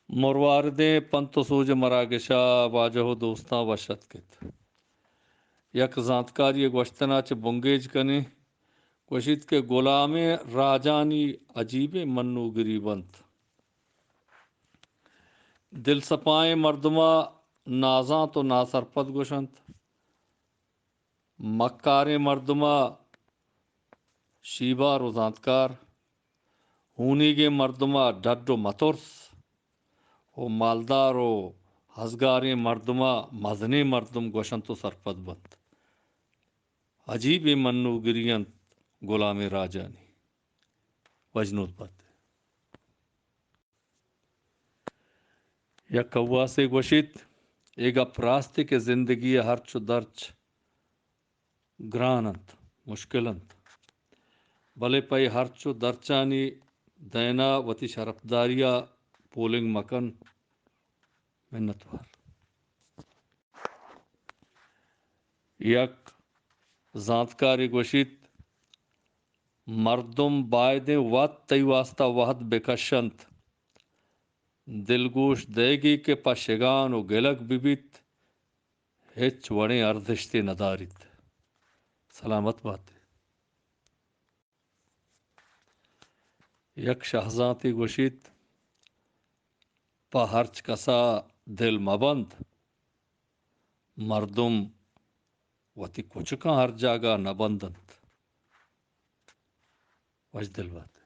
مروارد پنت سوج مراگشا واجہ دوستاں وشت کت یک زانتکاری گوشتنا چ بنگیج کنے گوشت کے غلام راجانی عجیب منو گری بنت دل سپائیں مردمہ نازاں تو ناسرپت گوشنت مکار مردمہ شیبہ روزانتکار ہونی کے مردمہ ڈڈ و مترس و مالدار و ہزگار مردمہ مزنے مردم گوشنت و سرپت بند عجیب منو گریانت غلام راجانی وجنود بد یا کوا سے گوشت ایگا پراستی کے زندگی ہرچ و درچ گرانت مشکلنت بلے پئی ہرچو درچانی دینا وتی شرفداریا پولنگ مکن منتوار یک زانتکاری گوشت مردم بائد وات تی واسطہ وحد بکشنت دلگوش دے گی کے پشگان و گلک ببیت ہچ وڑیں اردشتے ندارت سلامت بات یک شہزانتی گوشت پا ہرچ کسا دل مبند مردم وتی کچھ کا ہر جاگہ نہ بندند وج دل بات